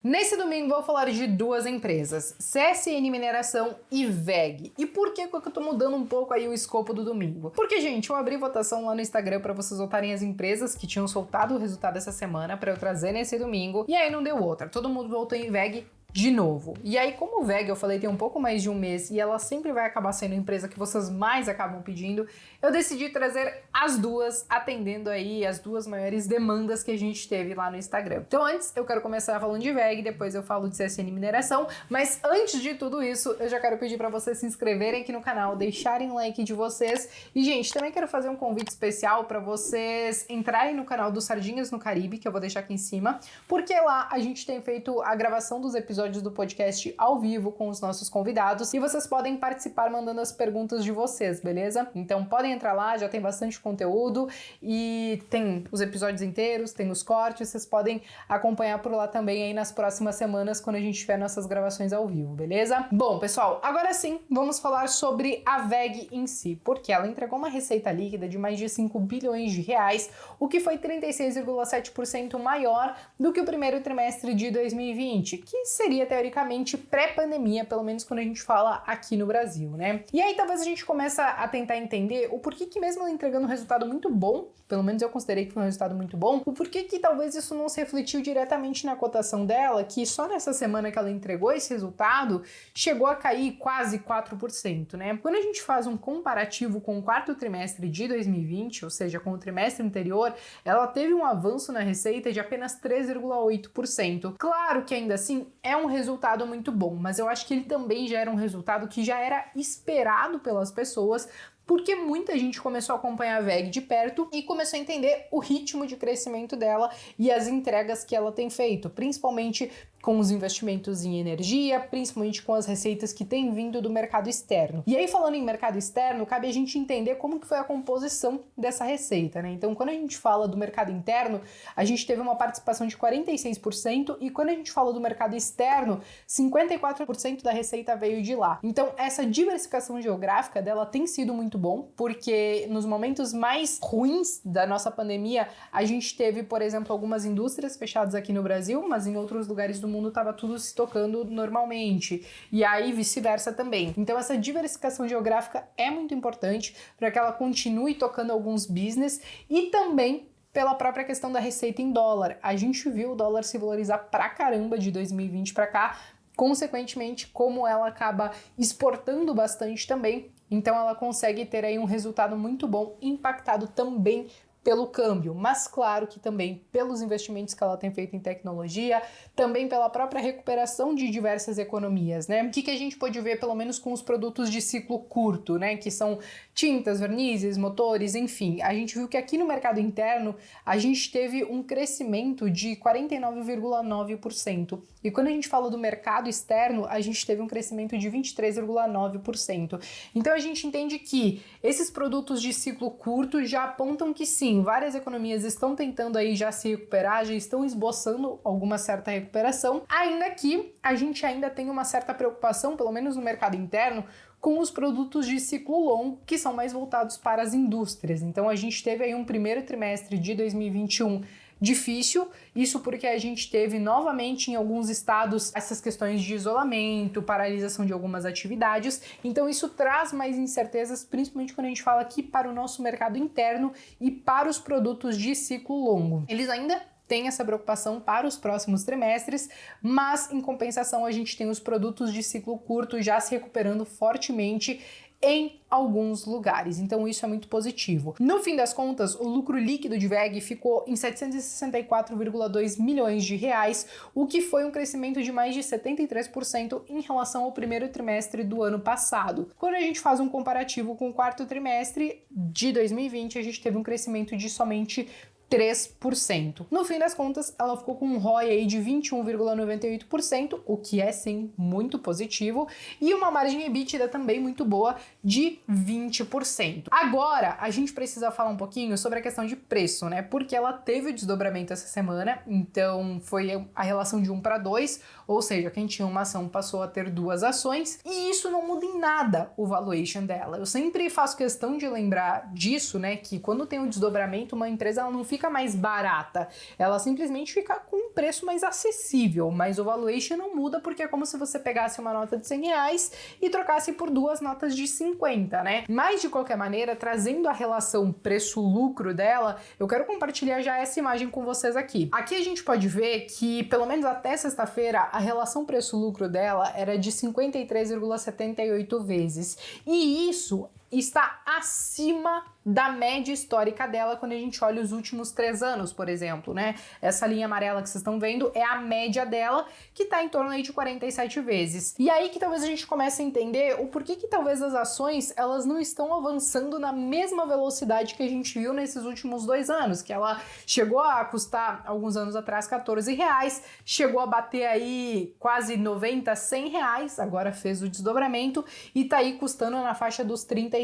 Nesse domingo vou falar de duas empresas, CSN Mineração e WEG. E por que eu tô mudando um pouco aí o escopo do domingo? Porque, gente, eu abri votação lá no Instagram para vocês votarem as empresas que tinham soltado o resultado essa semana para eu trazer nesse domingo, e aí não deu outra. Todo mundo votou em WEG de novo. E aí, como o WEG, eu falei, tem um pouco mais de um mês e ela sempre vai acabar sendo a empresa que vocês mais acabam pedindo, eu decidi trazer as duas, atendendo aí as duas maiores demandas que a gente teve lá no Instagram. Então, antes, eu quero começar falando de WEG, depois eu falo de CSN Mineração, mas antes de tudo isso, eu já quero pedir para vocês se inscreverem aqui no canal, deixarem o like de vocês e, gente, também quero fazer um convite especial para vocês entrarem no canal do Sardinhas no Caribe, que eu vou deixar aqui em cima, porque lá a gente tem feito a gravação dos episódios do podcast ao vivo com os nossos convidados e vocês podem participar mandando as perguntas de vocês, beleza? Então podem entrar lá, já tem bastante conteúdo e tem os episódios inteiros, tem os cortes, vocês podem acompanhar por lá também aí nas próximas semanas quando a gente tiver nossas gravações ao vivo, beleza? Bom, pessoal, agora sim, vamos falar sobre a WEG em si, porque ela entregou uma receita líquida de mais de 5 bilhões de reais, o que foi 36,7% maior do que o primeiro trimestre de 2020, que seria teoricamente pré-pandemia, pelo menos quando a gente fala aqui no Brasil, né? E aí talvez a gente comece a tentar entender o porquê que mesmo ela entregando um resultado muito bom, pelo menos eu considerei que foi um resultado muito bom, o porquê que talvez isso não se refletiu diretamente na cotação dela, que só nessa semana que ela entregou esse resultado, chegou a cair quase 4%, né? Quando a gente faz um comparativo com o quarto trimestre de 2020, ou seja, com o trimestre anterior, ela teve um avanço na receita de apenas 3,8%. Claro que ainda assim é um resultado muito bom, mas eu acho que ele também já era um resultado que já era esperado pelas pessoas, porque muita gente começou a acompanhar a WEG de perto e começou a entender o ritmo de crescimento dela e as entregas que ela tem feito, principalmente com os investimentos em energia, principalmente com as receitas que têm vindo do mercado externo. E aí, falando em mercado externo, cabe a gente entender como que foi a composição dessa receita, né? Então, quando a gente fala do mercado interno, a gente teve uma participação de 46% e quando a gente fala do mercado externo, 54% da receita veio de lá. Então, essa diversificação geográfica dela tem sido muito bom, porque nos momentos mais ruins da nossa pandemia, a gente teve, por exemplo, algumas indústrias fechadas aqui no Brasil, mas em outros lugares do mundo estava tudo se tocando normalmente, e aí vice-versa também. Então essa diversificação geográfica é muito importante para que ela continue tocando alguns business e também pela própria questão da receita em dólar. A gente viu o dólar se valorizar pra caramba de 2020 para cá, consequentemente, como ela acaba exportando bastante também, então ela consegue ter aí um resultado muito bom, impactado também pelo câmbio, mas claro que também pelos investimentos que ela tem feito em tecnologia, também pela própria recuperação de diversas economias, né? O que a gente pode ver, pelo menos com os produtos de ciclo curto, né? Que são tintas, vernizes, motores, enfim. A gente viu que aqui no mercado interno, a gente teve um crescimento de 49,9%. E quando a gente fala do mercado externo, a gente teve um crescimento de 23,9%. Então a gente entende que esses produtos de ciclo curto já apontam que sim, várias economias estão tentando aí já se recuperar, já estão esboçando alguma certa recuperação, ainda que a gente ainda tem uma certa preocupação, pelo menos no mercado interno, com os produtos de ciclo longo, que são mais voltados para as indústrias. Então a gente teve aí um primeiro trimestre de 2021 difícil, isso porque a gente teve novamente em alguns estados essas questões de isolamento, paralisação de algumas atividades, então isso traz mais incertezas, principalmente quando a gente fala aqui para o nosso mercado interno e para os produtos de ciclo longo. Eles ainda tem essa preocupação para os próximos trimestres, mas em compensação a gente tem os produtos de ciclo curto já se recuperando fortemente em alguns lugares, então isso é muito positivo. No fim das contas, o lucro líquido de WEG ficou em 764,2 milhões de reais, o que foi um crescimento de mais de 73% em relação ao primeiro trimestre do ano passado. Quando a gente faz um comparativo com o quarto trimestre de 2020, a gente teve um crescimento de somente 3%. No fim das contas, ela ficou com um ROI aí de 21,98%, o que é sim muito positivo, e uma margem EBITDA também muito boa de 20%. Agora, a gente precisa falar um pouquinho sobre a questão de preço, né? Porque ela teve o desdobramento essa semana, então foi a relação de 1 para 2, ou seja, quem tinha uma ação passou a ter duas ações, e isso não muda em nada o valuation dela. Eu sempre faço questão de lembrar disso, né? Que quando tem um desdobramento, uma empresa ela não fica fica mais barata, ela simplesmente fica com um preço mais acessível, mas o valuation não muda porque é como se você pegasse uma nota de R$100 e trocasse por duas notas de 50, né? Mas de qualquer maneira, trazendo a relação preço-lucro dela, eu quero compartilhar já essa imagem com vocês aqui. Aqui a gente pode ver que, pelo menos até sexta-feira, a relação preço-lucro dela era de 53,78 vezes. E isso está acima da média histórica dela quando a gente olha os últimos 3 anos, por exemplo, né? Essa linha amarela que vocês estão vendo é a média dela, que está em torno aí de 47 vezes. E aí que talvez a gente comece a entender o porquê que talvez as ações, elas não estão avançando na mesma velocidade que a gente viu nesses últimos 2 anos, que ela chegou a custar, alguns anos atrás, R$14, chegou a bater aí quase 90, R$100, agora fez o desdobramento e tá aí custando na faixa dos R$35.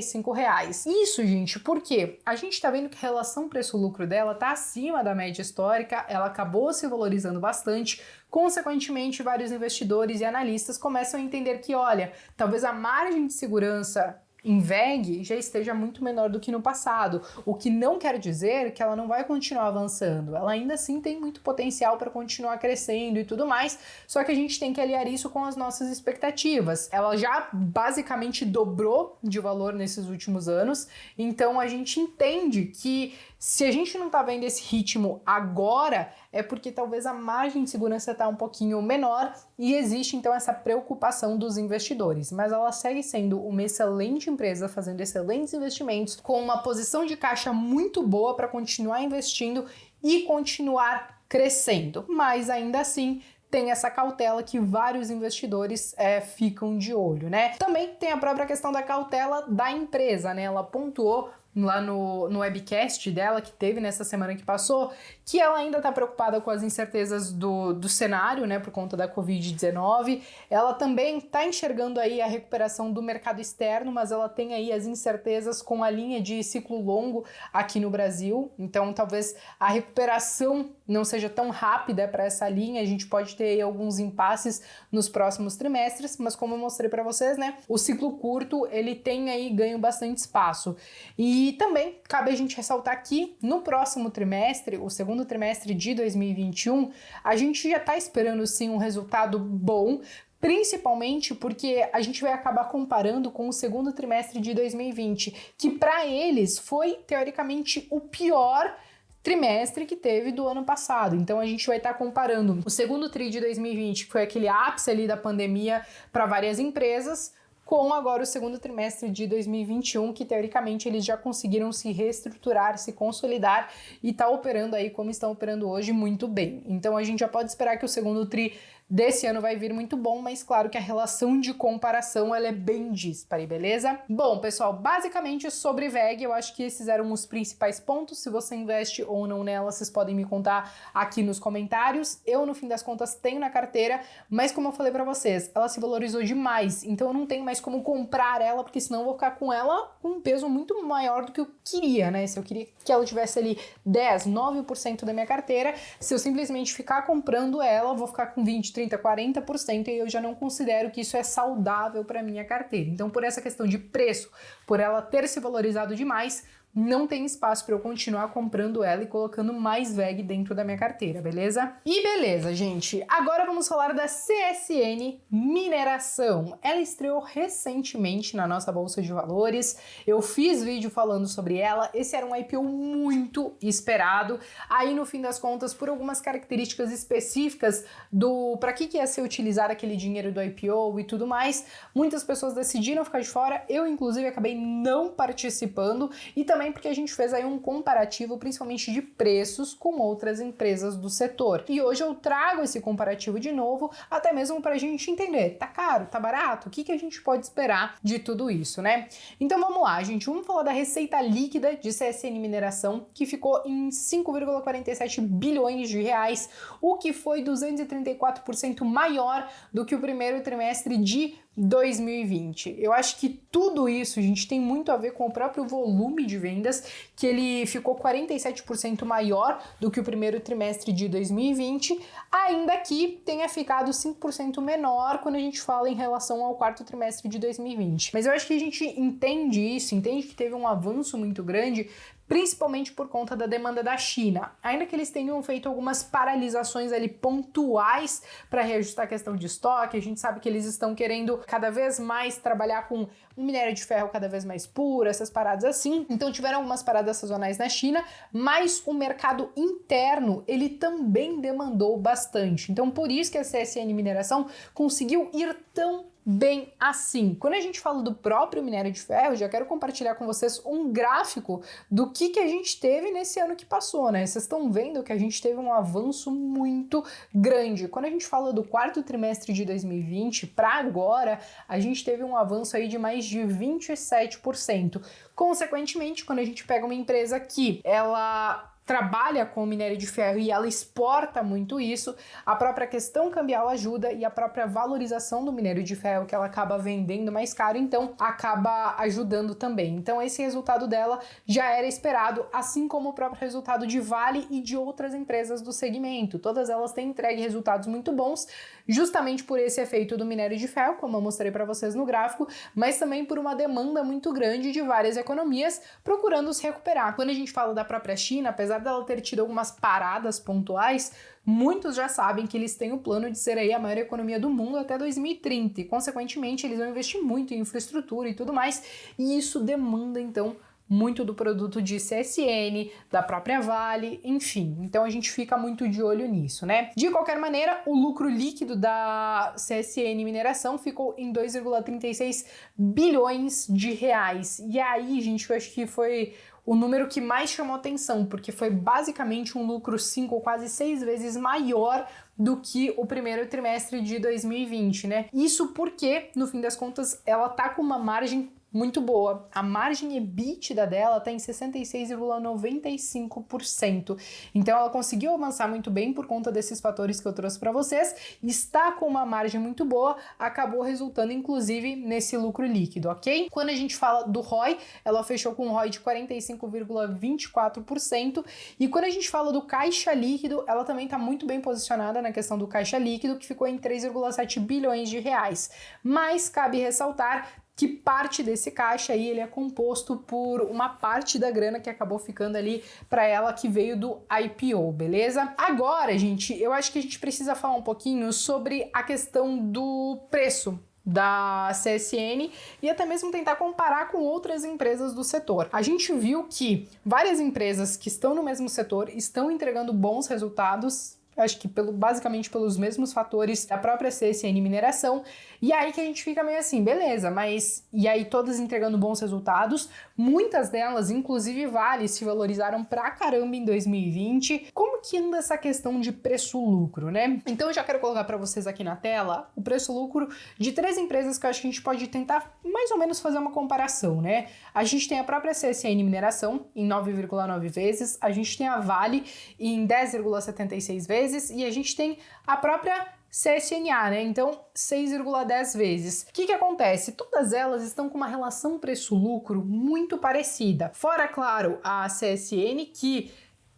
Isso, gente, porque a gente tá vendo que a relação preço-lucro dela tá acima da média histórica, ela acabou se valorizando bastante, consequentemente vários investidores e analistas começam a entender que, olha, talvez a margem de segurança em VEG já esteja muito menor do que no passado, o que não quer dizer que ela não vai continuar avançando, ela ainda assim tem muito potencial para continuar crescendo e tudo mais, só que a gente tem que aliar isso com as nossas expectativas. Ela já basicamente dobrou de valor nesses últimos anos, então a gente entende que se a gente não tá vendo esse ritmo agora, é porque talvez a margem de segurança tá um pouquinho menor e existe então essa preocupação dos investidores. Mas ela segue sendo uma excelente empresa, fazendo excelentes investimentos, com uma posição de caixa muito boa para continuar investindo e continuar crescendo. Mas ainda assim, tem essa cautela que vários investidores ficam de olho, né? Também tem a própria questão da cautela da empresa, né? Ela pontuou lá no webcast dela, que teve nessa semana que passou, que ela ainda está preocupada com as incertezas do cenário, né, por conta da Covid-19. Ela também está enxergando aí a recuperação do mercado externo, mas ela tem aí as incertezas com a linha de ciclo longo aqui no Brasil. Então, talvez a recuperação não seja tão rápida para essa linha. A gente pode ter aí alguns impasses nos próximos trimestres, mas como eu mostrei para vocês, né, o ciclo curto, ele tem aí ganho bastante espaço. E também cabe a gente ressaltar que no próximo trimestre, o segundo trimestre de 2021, a gente já está esperando sim um resultado bom, principalmente porque a gente vai acabar comparando com o segundo trimestre de 2020, que para eles foi teoricamente o pior trimestre que teve do ano passado. Então a gente vai estar comparando o segundo tri de 2020, que foi aquele ápice ali da pandemia para várias empresas, com agora o segundo trimestre de 2021, que teoricamente eles já conseguiram se reestruturar, se consolidar e tá operando aí como estão operando hoje muito bem. Então a gente já pode esperar que o segundo tri desse ano vai vir muito bom, mas claro que a relação de comparação ela é bem dispare, beleza? Bom, pessoal, basicamente sobre VEG, eu acho que esses eram os principais pontos. Se você investe ou não nela, vocês podem me contar aqui nos comentários. Eu, no fim das contas, tenho na carteira, mas como eu falei pra vocês, ela se valorizou demais, então eu não tenho mais como comprar ela, porque senão eu vou ficar com ela com um peso muito maior do que eu queria, né? Se eu queria que ela tivesse ali 10, 9% da minha carteira, se eu simplesmente ficar comprando ela, eu vou ficar com 20, 30, 40% e eu já não considero que isso é saudável para minha carteira. Então, por essa questão de preço, por ela ter se valorizado demais, não tem espaço para eu continuar comprando ela e colocando mais VEG dentro da minha carteira, beleza? E beleza, gente. Agora vamos falar da CSN Mineração. Ela estreou recentemente na nossa bolsa de valores. Eu fiz vídeo falando sobre ela. Esse era um IPO muito esperado. Aí, no fim das contas, por algumas características específicas do para que ia ser utilizado aquele dinheiro do IPO e tudo mais, muitas pessoas decidiram ficar de fora. Eu, inclusive, acabei não participando e também porque a gente fez aí um comparativo, principalmente de preços, com outras empresas do setor. E hoje eu trago esse comparativo de novo, até mesmo para a gente entender, tá caro, tá barato? O que a gente pode esperar de tudo isso, né? Então vamos lá, gente, vamos falar da receita líquida de CSN Mineração, que ficou em 5,47 bilhões de reais, o que foi 234% maior do que o primeiro trimestre de 2020. Eu acho que tudo isso, gente, tem muito a ver com o próprio volume de vendas, que ele ficou 47% maior do que o primeiro trimestre de 2020, ainda que tenha ficado 5% menor quando a gente fala em relação ao quarto trimestre de 2020. Mas eu acho que a gente entende isso, entende que teve um avanço muito grande, principalmente por conta da demanda da China. Ainda que eles tenham feito algumas paralisações ali pontuais para reajustar a questão de estoque, a gente sabe que eles estão querendo cada vez mais trabalhar com um minério de ferro cada vez mais puro, essas paradas assim. Então tiveram algumas paradas sazonais na China, mas o mercado interno, ele também demandou bastante. Então por isso que a CSN Mineração conseguiu ir tão bem assim. Quando a gente fala do próprio minério de ferro, já quero compartilhar com vocês um gráfico do que a gente teve nesse ano que passou, né? Vocês estão vendo que a gente teve um avanço muito grande. Quando a gente fala do quarto trimestre de 2020 para agora, a gente teve um avanço aí de mais de 27%. Consequentemente, quando a gente pega uma empresa que ela trabalha com o minério de ferro e ela exporta muito isso, a própria questão cambial ajuda e a própria valorização do minério de ferro que ela acaba vendendo mais caro, então acaba ajudando também. Então esse resultado dela já era esperado, assim como o próprio resultado de Vale e de outras empresas do segmento. Todas elas têm entregue resultados muito bons, justamente por esse efeito do minério de ferro, como eu mostrei para vocês no gráfico, mas também por uma demanda muito grande de várias economias procurando se recuperar. Quando a gente fala da própria China, apesar dela ter tido algumas paradas pontuais, muitos já sabem que eles têm o plano de ser aí a maior economia do mundo até 2030 e, consequentemente, eles vão investir muito em infraestrutura e tudo mais, e isso demanda, então, muito do produto de CSN, da própria Vale, enfim. Então a gente fica muito de olho nisso, né? De qualquer maneira, o lucro líquido da CSN Mineração ficou em 2,36 bilhões de reais. E aí, gente, eu acho que foi o número que mais chamou atenção, porque foi basicamente um lucro 5 ou quase 6 vezes maior do que o primeiro trimestre de 2020, né? Isso porque, no fim das contas, ela tá com uma margem muito boa. A margem EBITDA dela está em 66,95%. Então ela conseguiu avançar muito bem por conta desses fatores que eu trouxe para vocês. Está com uma margem muito boa, acabou resultando inclusive nesse lucro líquido, ok? Quando a gente fala do ROI, ela fechou com um ROI de 45,24%. E quando a gente fala do caixa líquido, ela também está muito bem posicionada na questão do caixa líquido, que ficou em 3,7 bilhões de reais. Mas cabe ressaltar que parte desse caixa aí ele é composto por uma parte da grana que acabou ficando ali para ela que veio do IPO, beleza? Agora, gente, eu acho que a gente precisa falar um pouquinho sobre a questão do preço da CSN e até mesmo tentar comparar com outras empresas do setor. A gente viu que várias empresas que estão no mesmo setor estão entregando bons resultados, acho que basicamente pelos mesmos fatores da própria CSN Mineração, e aí que a gente fica meio assim, beleza, mas e aí todas entregando bons resultados, muitas delas, inclusive Vale, se valorizaram pra caramba em 2020. Como que anda essa questão de preço-lucro, né? Então eu já quero colocar para vocês aqui na tela o preço-lucro de 3 empresas que eu acho que a gente pode tentar mais ou menos fazer uma comparação, né? A gente tem a própria CSN Mineração em 9,9 vezes, a gente tem a Vale em 10,76 vezes, e a gente tem a própria CSNA, né? Então, 6,10 vezes. O que acontece? Todas elas estão com uma relação preço-lucro muito parecida. Fora, claro, a CSN, que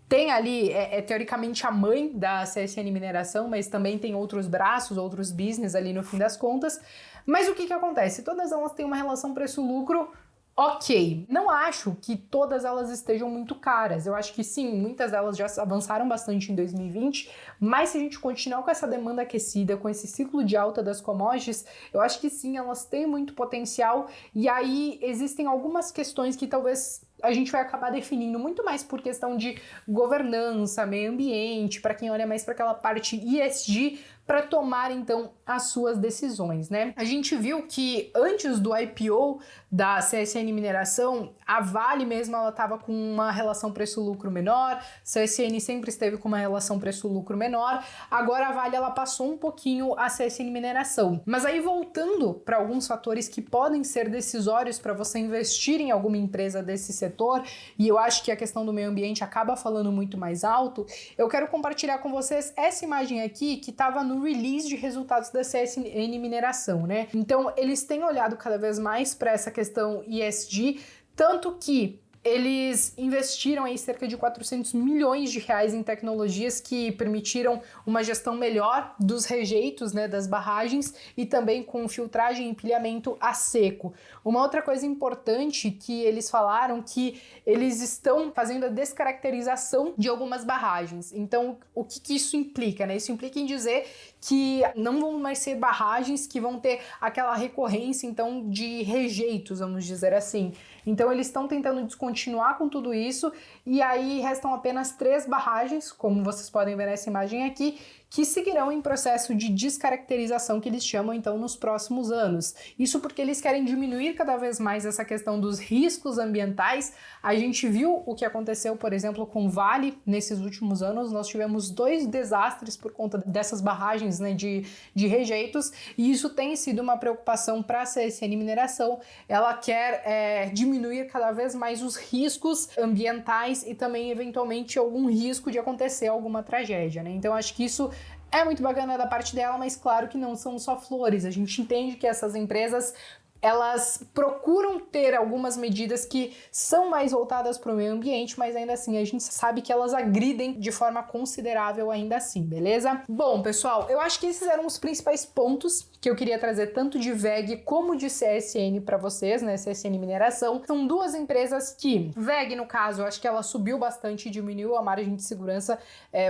tem ali, teoricamente a mãe da CSN Mineração, mas também tem outros braços, outros business ali no fim das contas. Mas o que acontece? Todas elas têm uma relação preço-lucro ok. Não acho que todas elas estejam muito caras. Eu acho que sim, muitas delas já avançaram bastante em 2020, mas se a gente continuar com essa demanda aquecida, com esse ciclo de alta das commodities, eu acho que sim, elas têm muito potencial, e aí existem algumas questões que talvez a gente vai acabar definindo muito mais por questão de governança, meio ambiente, para quem olha mais para aquela parte ESG, para tomar então as suas decisões, né? A gente viu que antes do IPO da CSN Mineração, a Vale mesmo ela estava com uma relação preço-lucro menor, a CSN sempre esteve com uma relação preço-lucro menor, agora a Vale ela passou um pouquinho a CSN Mineração. Mas aí voltando para alguns fatores que podem ser decisórios para você investir em alguma empresa desse setor, e eu acho que a questão do meio ambiente acaba falando muito mais alto, eu quero compartilhar com vocês essa imagem aqui que estava no release de resultados da CSN Mineração, né? Então, eles têm olhado cada vez mais para essa questão ESG, tanto que eles investiram aí cerca de 400 milhões de reais em tecnologias que permitiram uma gestão melhor dos rejeitos, né, das barragens, e também com filtragem e empilhamento a seco. Uma outra coisa importante que eles falaram que eles estão fazendo a descaracterização de algumas barragens. Então, o que isso implica, né? Isso implica em dizer que não vão mais ser barragens que vão ter aquela recorrência, então, de rejeitos, vamos dizer assim. Então, eles estão tentando descontinuar com tudo isso, e aí restam apenas 3 barragens, como vocês podem ver nessa imagem aqui, que seguirão em processo de descaracterização, que eles chamam então nos próximos anos. Isso porque eles querem diminuir cada vez mais essa questão dos riscos ambientais. A gente viu o que aconteceu, por exemplo, com Vale nesses últimos anos. Nós tivemos 2 desastres por conta dessas barragens, né, de rejeitos, e isso tem sido uma preocupação para a CSN Mineração. Ela quer diminuir cada vez mais os riscos ambientais e também, eventualmente, algum risco de acontecer alguma tragédia, né? Então, acho que isso é muito bacana da parte dela, mas claro que não são só flores. A gente entende que essas empresas, elas procuram ter algumas medidas que são mais voltadas para o meio ambiente, mas ainda assim a gente sabe que elas agridem de forma considerável ainda assim, beleza? Bom, pessoal, eu acho que esses eram os principais pontos que eu queria trazer tanto de WEG como de CSN para vocês, né? CSN Mineração. São 2 empresas que, WEG no caso, eu acho que ela subiu bastante e diminuiu a margem de segurança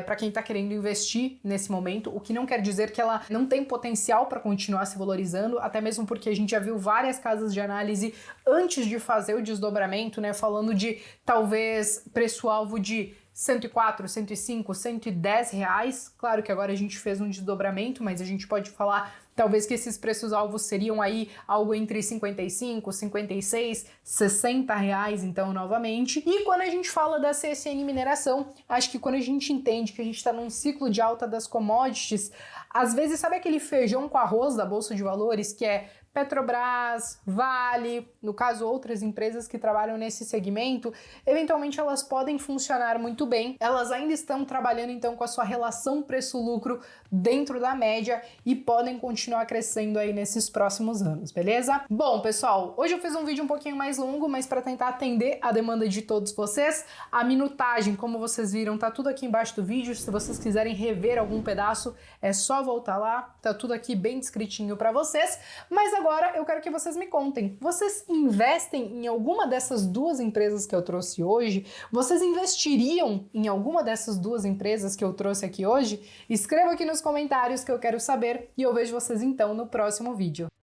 para quem está querendo investir nesse momento, o que não quer dizer que ela não tem potencial para continuar se valorizando, até mesmo porque a gente já viu várias casas de análise antes de fazer o desdobramento, né, falando de talvez preço-alvo de 104, 105, 110 reais. Claro que agora a gente fez um desdobramento, mas a gente pode falar talvez que esses preços-alvos seriam aí algo entre 55, 56, 60 reais, então, novamente. E quando a gente fala da CSN Mineração, acho que quando a gente entende que a gente está num ciclo de alta das commodities, às vezes, sabe aquele feijão com arroz da Bolsa de Valores, que é Petrobras, Vale, no caso outras empresas que trabalham nesse segmento, eventualmente elas podem funcionar muito bem. Elas ainda estão trabalhando então com a sua relação preço-lucro dentro da média e podem continuar crescendo aí nesses próximos anos, beleza? Bom, pessoal, hoje eu fiz um vídeo um pouquinho mais longo, mas para tentar atender a demanda de todos vocês. A minutagem, como vocês viram, tá tudo aqui embaixo do vídeo. Se vocês quiserem rever algum pedaço, é só voltar lá, tá tudo aqui bem descritinho para vocês. Mas agora eu quero que vocês me contem, vocês investem em alguma dessas 2 empresas que eu trouxe hoje? Vocês investiriam em alguma dessas 2 empresas que eu trouxe aqui hoje? Escreva aqui nos comentários que eu quero saber e eu vejo vocês então no próximo vídeo.